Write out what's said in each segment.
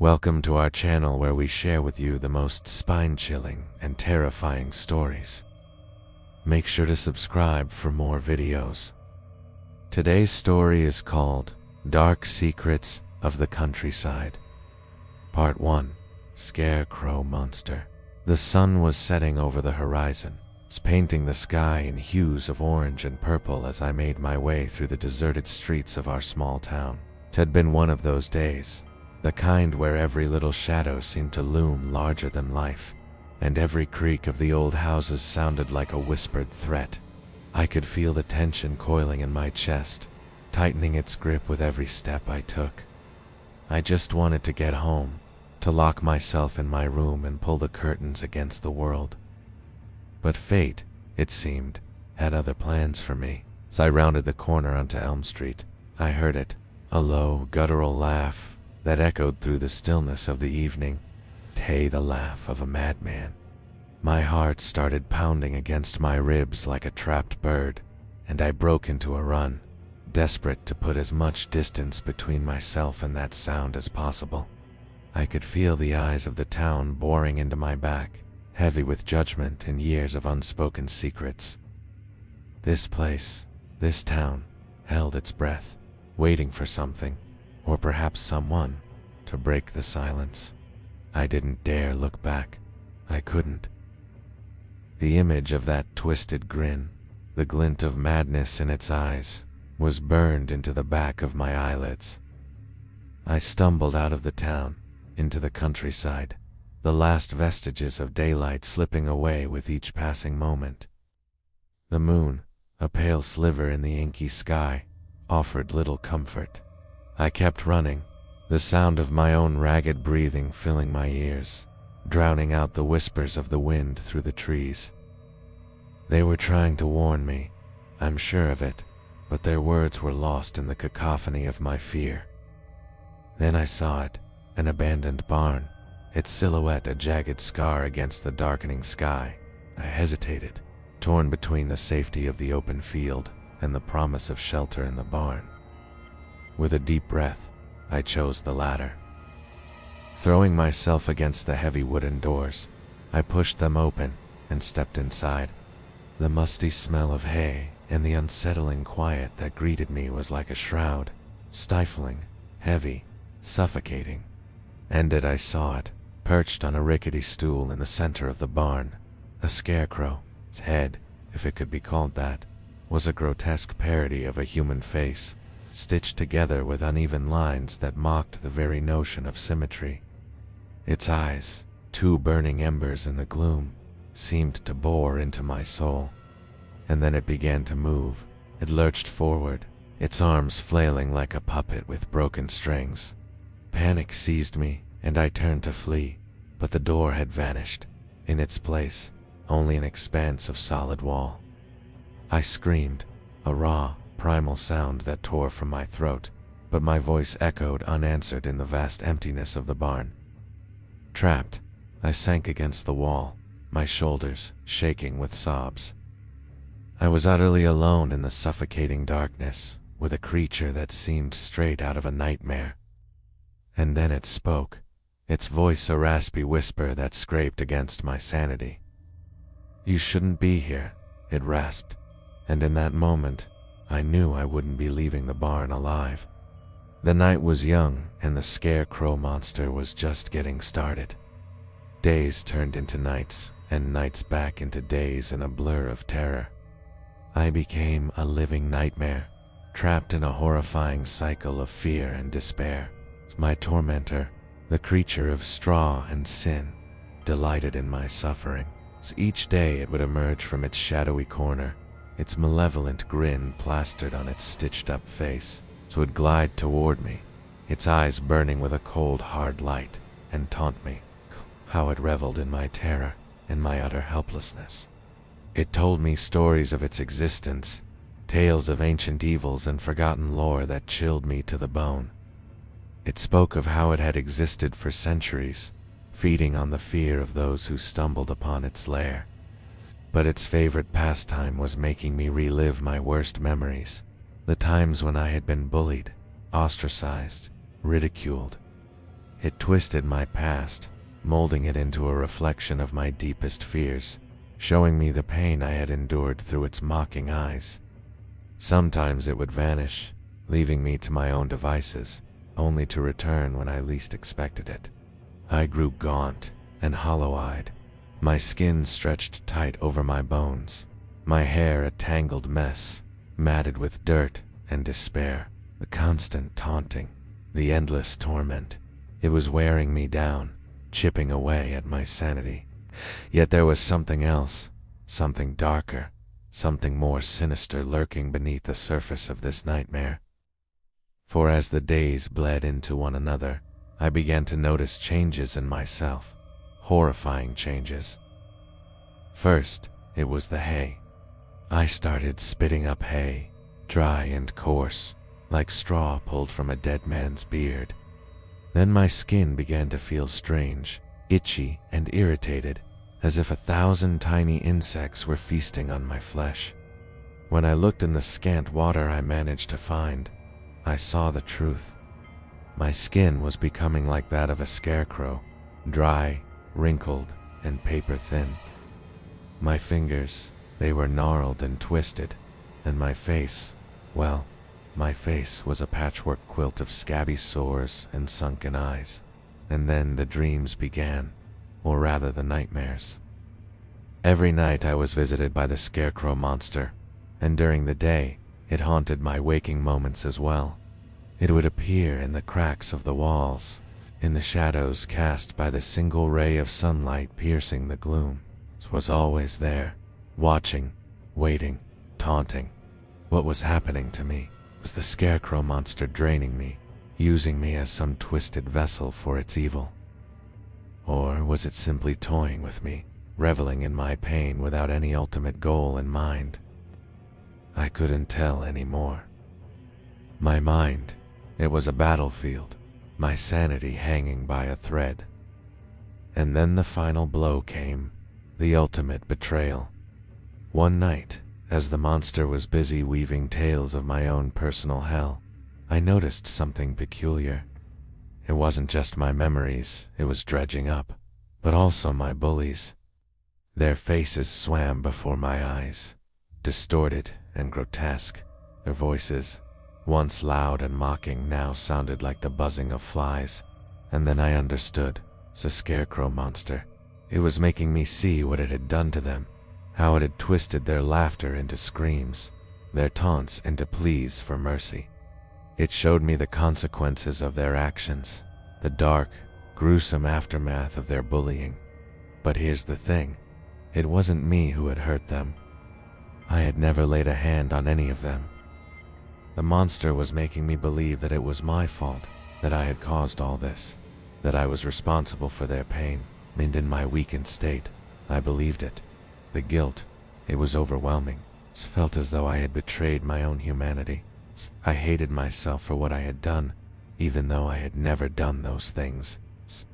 Welcome to our channel where we share with you the most spine-chilling and terrifying stories. Make sure to subscribe for more videos. Today's story is called Dark Secrets of the Countryside. Part 1. Scarecrow Monster. The sun was setting over the horizon, painting the sky in hues of orange and purple as I made my way through the deserted streets of our small town. It had been one of those days, the kind where every little shadow seemed to loom larger than life, and every creak of the old houses sounded like a whispered threat. I could feel the tension coiling in my chest, tightening its grip with every step I took. I just wanted to get home, to lock myself in my room and pull the curtains against the world. But fate, it seemed, had other plans for me. As I rounded the corner onto Elm Street, I heard it, a low, guttural laugh that echoed through the stillness of the evening. The laugh of a madman. My heart started pounding against my ribs like a trapped bird, and I broke into a run, desperate to put as much distance between myself and that sound as possible. I could feel the eyes of the town boring into my back, heavy with judgment and years of unspoken secrets. This place, this town, held its breath, waiting for something, or perhaps someone, to break the silence. I didn't dare look back. I couldn't. The image of that twisted grin, the glint of madness in its eyes, was burned into the back of my eyelids. I stumbled out of the town, into the countryside, the last vestiges of daylight slipping away with each passing moment. The moon, a pale sliver in the inky sky, offered little comfort. I kept running, the sound of my own ragged breathing filling my ears, drowning out the whispers of the wind through the trees. They were trying to warn me, I'm sure of it, but their words were lost in the cacophony of my fear. Then I saw it, an abandoned barn, its silhouette a jagged scar against the darkening sky. I hesitated, torn between the safety of the open field and the promise of shelter in the barn. With a deep breath, I chose the latter. Throwing myself against the heavy wooden doors, I pushed them open and stepped inside. The musty smell of hay and the unsettling quiet that greeted me was like a shroud, stifling, heavy, suffocating. And I saw it, perched on a rickety stool in the center of the barn. A scarecrow. Its head, if it could be called that, was a grotesque parody of a human face, stitched together with uneven lines that mocked the very notion of symmetry. Its eyes, two burning embers in the gloom, seemed to bore into my soul. And then it began to move. It lurched forward, its arms flailing like a puppet with broken strings. Panic seized me, and I turned to flee, but the door had vanished. In its place, only an expanse of solid wall. I screamed, a raw, primal sound that tore from my throat, but my voice echoed unanswered in the vast emptiness of the barn. Trapped, I sank against the wall, my shoulders shaking with sobs. I was utterly alone in the suffocating darkness, with a creature that seemed straight out of a nightmare. And then it spoke, its voice a raspy whisper that scraped against my sanity. "You shouldn't be here," it rasped, and in that moment, I knew I wouldn't be leaving the barn alive. The night was young, and the scarecrow monster was just getting started. Days turned into nights, and nights back into days in a blur of terror. I became a living nightmare, trapped in a horrifying cycle of fear and despair. My tormentor, the creature of straw and sin, delighted in my suffering. Each day it would emerge from its shadowy corner, its malevolent grin plastered on its stitched-up face. It would glide toward me, its eyes burning with a cold, hard light, and taunt me. How it reveled in my terror and my utter helplessness. It told me stories of its existence, tales of ancient evils and forgotten lore that chilled me to the bone. It spoke of how it had existed for centuries, feeding on the fear of those who stumbled upon its lair. But its favorite pastime was making me relive my worst memories, the times when I had been bullied, ostracized, ridiculed. It twisted my past, molding it into a reflection of my deepest fears, showing me the pain I had endured through its mocking eyes. Sometimes it would vanish, leaving me to my own devices, only to return when I least expected it. I grew gaunt and hollow-eyed, my skin stretched tight over my bones, my hair a tangled mess, matted with dirt and despair. The constant taunting, the endless torment, it was wearing me down, chipping away at my sanity. Yet there was something else, something darker, something more sinister lurking beneath the surface of this nightmare. For as the days bled into one another, I began to notice changes in myself, horrifying changes. First, it was the hay. I started spitting up hay, dry and coarse, like straw pulled from a dead man's beard. Then my skin began to feel strange, itchy and irritated, as if 1,000 tiny insects were feasting on my flesh. When I looked in the scant water I managed to find, I saw the truth. My skin was becoming like that of a scarecrow, dry, wrinkled, and paper-thin. My fingers, they were gnarled and twisted, and my face, well, my face was a patchwork quilt of scabby sores and sunken eyes. And then the dreams began, or rather the nightmares. Every night I was visited by the scarecrow monster, and during the day, it haunted my waking moments as well. It would appear in the cracks of the walls, in the shadows cast by the single ray of sunlight piercing the gloom. It was always there, watching, waiting, taunting. What was happening to me? Was the scarecrow monster draining me, using me as some twisted vessel for its evil? Or was it simply toying with me, reveling in my pain without any ultimate goal in mind? I couldn't tell anymore. My mind, it was a battlefield, my sanity hanging by a thread. And then the final blow came, the ultimate betrayal. One night, as the monster was busy weaving tales of my own personal hell, I noticed something peculiar. It wasn't just my memories it was dredging up, but also my bullies. Their faces swam before my eyes, distorted and grotesque. Their voices, once loud and mocking, now sounded like the buzzing of flies. And then I understood. The scarecrow monster. It was making me see what it had done to them, how it had twisted their laughter into screams, their taunts into pleas for mercy. It showed me the consequences of their actions, the dark, gruesome aftermath of their bullying. But here's the thing, it wasn't me who had hurt them. I had never laid a hand on any of them. The monster was making me believe that it was my fault, that I had caused all this, that I was responsible for their pain, and in my weakened state, I believed it. The guilt, it was overwhelming. It felt as though I had betrayed my own humanity. I hated myself for what I had done, even though I had never done those things.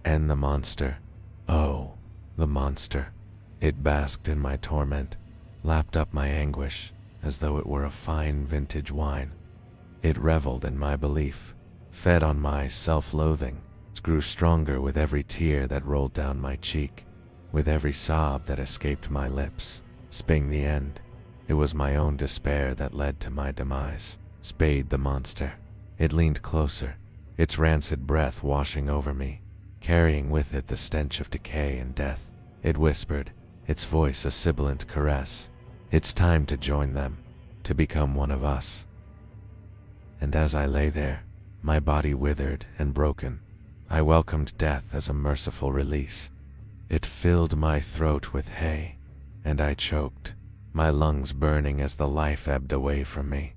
And the monster, oh, the monster. It basked in my torment, lapped up my anguish as though it were a fine vintage wine. It reveled in my belief, fed on my self-loathing. It grew stronger with every tear that rolled down my cheek, with every sob that escaped my lips. Sping the end, it was my own despair that led to my demise. Spade the monster. It leaned closer, its rancid breath washing over me, carrying with it the stench of decay and death. It whispered, its voice a sibilant caress, "It's time to join them, to become one of us." And as I lay there, my body withered and broken, I welcomed death as a merciful release. It filled my throat with hay, and I choked, my lungs burning as the life ebbed away from me.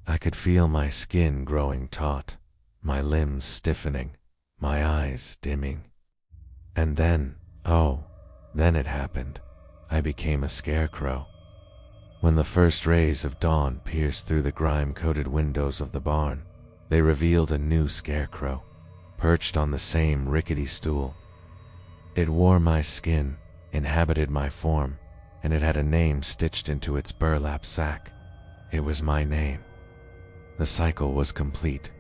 I could feel my skin growing taut, my limbs stiffening, my eyes dimming. And then, oh, then it happened. I became a scarecrow. When the first rays of dawn pierced through the grime-coated windows of the barn, they revealed a new scarecrow, perched on the same rickety stool. It wore my skin, inhabited my form, and it had a name stitched into its burlap sack. It was my name. The cycle was complete.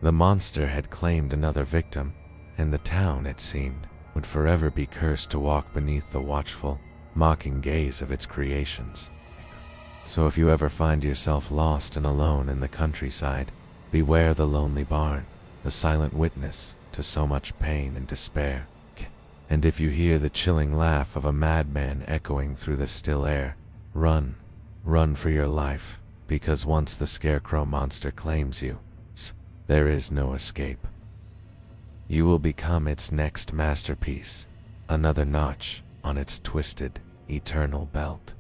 The monster had claimed another victim, and the town, it seemed, would forever be cursed to walk beneath the watchful, mocking gaze of its creations. So if you ever find yourself lost and alone in the countryside, beware the lonely barn, the silent witness to so much pain and despair. And if you hear the chilling laugh of a madman echoing through the still air, run, run for your life, because once the scarecrow monster claims you, there is no escape. You will become its next masterpiece, another notch on its twisted, eternal belt.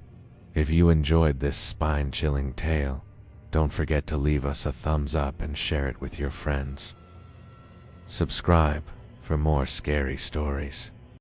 If you enjoyed this spine-chilling tale, don't forget to leave us a thumbs up and share it with your friends. Subscribe for more scary stories.